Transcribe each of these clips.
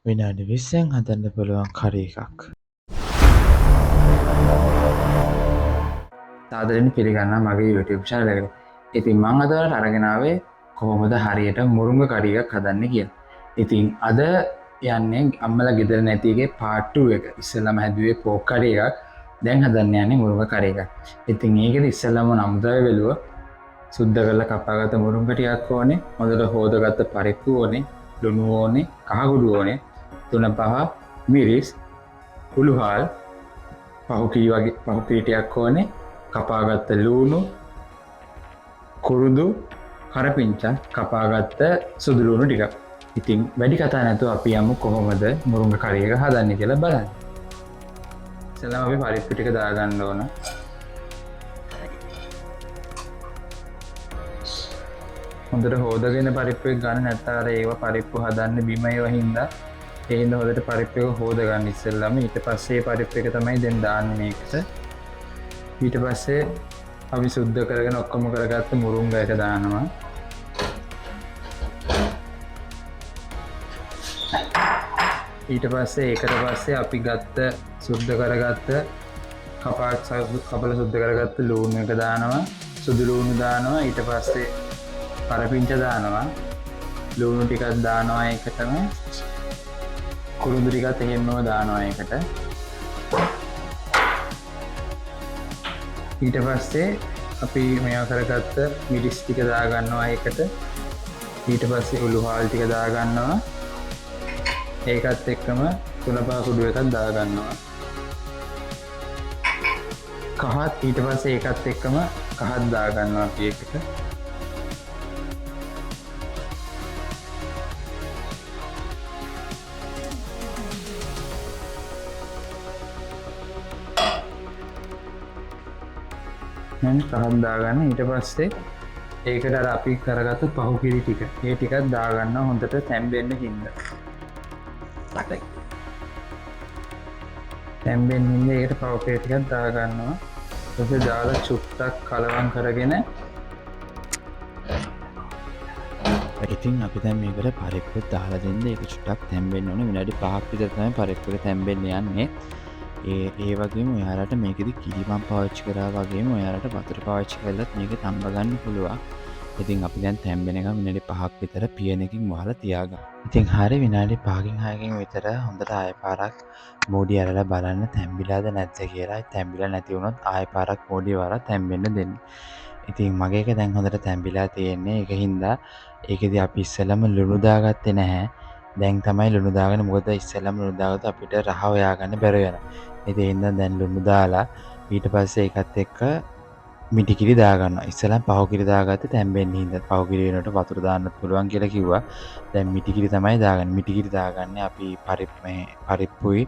විනාඩි 20න් හදන්න පුළුවන් කරි එකක්. සාදරයෙන් පිළිගන්නවා මගේ YouTube channel එකට. ඉතින් මම අද ඔයාලට අරගෙන ආවේ කොහොමද හරියට මුරුංග කරි එකක් හදන්නේ කියලා. ඉතින් අද යන්නේ අම්මලා ගෙදර නැති එකේ part 2 එක. ඉස්සෙල්ලාම හැදුවේ පෝක් කරි එකක්. දැන් හදන්න යන්නේ මුරුංග කරි එකක්. ඉතින් ඒකෙදි ඉස්සෙල්ලාම නම්දා වෙලුව සුද්ධ කරලා කපාගත්ත මුරුංග ටිකක් ඕනේ. හොඳට හොදගත්ත පරිප්පු ඕනේ. ලුණු ඕනේ. කහකුඩු ඕනේ. තුන පහ මිරිස් උළුහාල් පහුකිරි වගේ පහුකිරි ටිකක් ඕනේ. කපාගත්ත ලූණු කුරුදු කරපිංචා කපාගත්ත සුදු ලූණු ටිකක්. ඉතින් වැඩි කතා නැතුව අපි යමු කොහොමද මුරුංග කරි එක හදන්නේ කියලා බලන්න. ඉතින් අපි පරිප්පු ටික දාගන්න ඕන. හොඳට හොදගෙන පරිප්පු එක ගන්න නැත්නම් අර ඒව පරිප්පු හදන්න බිම ඒව හින්දා ඒ හින්දා හොඳට පරිප්පු එක හොද ගන්න ඉස්සෙල්ලාම ඊට පස්සේ මේ පරිප්පු එක තමයි දැන් දාන්නේ මේකට. ඊට පස්සේ අපි සුද්ධ කරගෙන ඔක්කොම කරගත්ත මුරුංග එක දානවා. ඊට පස්සේ ඒකට පස්සේ අපි ගත්ත සුද්ධ කරගත්ත කපල සුද්ධ කරගත්ත ලූණු එක දානවා. සුදු ලූණු දානවා. ඊට පස්සේ කරපිංච දානවා. ලූණු ටිකක් දානවා ඒකටම. කුරුඳු ටිකත් එහෙමම දානවා ඒකට. ඊට පස්සේ අපි මේවා කරගත්ත මිරිස් ටික දාගන්නවා ඒකට. ඊට පස්සේ උළුහාල් ටික දාගන්නවා. ඒකත් එක්කම තුනපහ කුඩු එකක් දාගන්නවා. කහත් ඊට පස්සේ ඒකත් එක්කම කහත් දාගන්නවා අපි ඒකට. කහත් දාගන්න. ඊට පස්සේ ඒකට අර අපි කරගත්ත පහුකිරි ටික ඒ ටිකක් දාගන්න හොඳට තැම්බෙන්න හින්දා. තැම්බෙන්න හින්දා ඒකට පහුකිරි ටිකක් දාගන්නවා. ඊට දාලා චුට්ටක් කලවම් කරගෙන ඉතින් අපි දැන් මේකට පරිප්පු දාලා දෙන්න ඒක චුට්ටක් තැම්බෙන්න ඕනේ. විනාඩි 5ක් විතර තමයි පරිප්පු එක තැම්බෙන්න යන්නේ. ඒ වගේම ඔයාලට මේකෙදි කිරිමම් පාවිච්චි කරා වගේම ඔයාලට වතුර පාවිච්චි කරලත් මේක තම්බ ගන්න පුළුවන්. ඉතින් අපි දැන් තැම්බෙනකම් විනාඩි 5ක් විතර පියනකින් වහලා තියාගමු. ඉතින් හරිය විනාඩි 5කින් 6කින් විතර හොඳට ආයෙ පාරක් මූඩි අරලා බලන්න තැම්බිලාද නැද්ද කියලා. තැම්බිලා නැති වුණොත් ආයෙ පාරක් මූඩි වහලා තැම්බෙන්න දෙන්න. ඉතින් මගේ එක දැන් හොඳට තැම්බිලා තියෙන්නේ. ඒක හින්දා ඒකෙදි අපි ඉස්සෙල්ලම ලුණු දාගත්තේ නැහැ. දැන් තමයි ලුණු දාගන්නේ. මොකද ඉස්සෙල්ලම ලුණු දාගත්තොත් අපිට රහ හොයාගන්න බැර වෙනවා. ඉතින් ඒ හින්දා දැන් ලුණු දාලා ඊට පස්සේ ඒකත් එක්ක මිටිකිරි දාගන්නවා. ඉස්සෙල්ලා පහුකිරි දාගත්තේ තැම්බෙන්න හින්දා. පහුකිරි වෙනකොට වතුර දාන්නත් පුළුවන් කියලා කිව්වා. දැන් මිටිකිරි තමයි දාගන්නේ. මිටිකිරි දාගන්නේ අපි පරිප්පුයි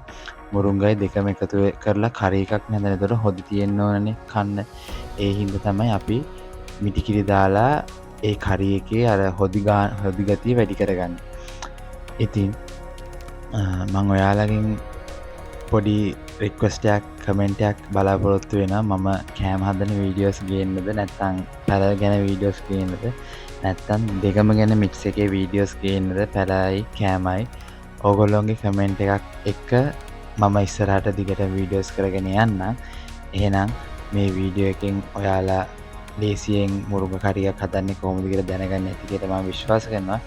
මුරුංගයි දෙකම එකතු කරලා කරි එකක් නේද? එතකොට හොදි තියෙන්න ඕනනේ කන්න. ඒ හින්දා තමයි අපි මිටිකිරි දාලා ඒ කරි එකේ අර හොදි ගතිය වැඩි කරගන්නේ. ඉතින් මම ඔයාලගෙන් පොඩි රික්වෙස්ට් එකක් කමෙන්ට් එකක් බලාපොරොත්තු වෙනවා. මම කෑම හදන වීඩියෝස් ගේන්නද නැත්නම් පැල ගැන වීඩියෝස් ගේන්නද නැත්නම් දෙකම ගැන මික්ස් එකේ වීඩියෝස් ගේන්නද පැලයි කෑමයි ඕගොල්ලෝගේ කමෙන්ට් එකක් එක්ක මම ඉස්සරහට දිගට වීඩියෝස් කරගෙන යන්නම්. එහෙනම් මේ වීඩියෝ එකෙන් ඔයාලා ලේසියෙන් මුරුංග කරියක් හදන්නේ කොහොමද කියලා දැනගන්න ඇති කියලා මම විශ්වාස කරනවා.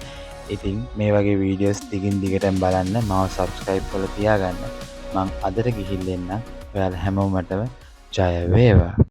ඉතින් මේ වගේ වීඩියෝස් දිගින් දිගටම බලන්න මාව subscribe කරලා තියාගන්න. මං අදට ගිහිල්ලා එන්න. ඔයාලා හැමෝමටම ජය වේවා.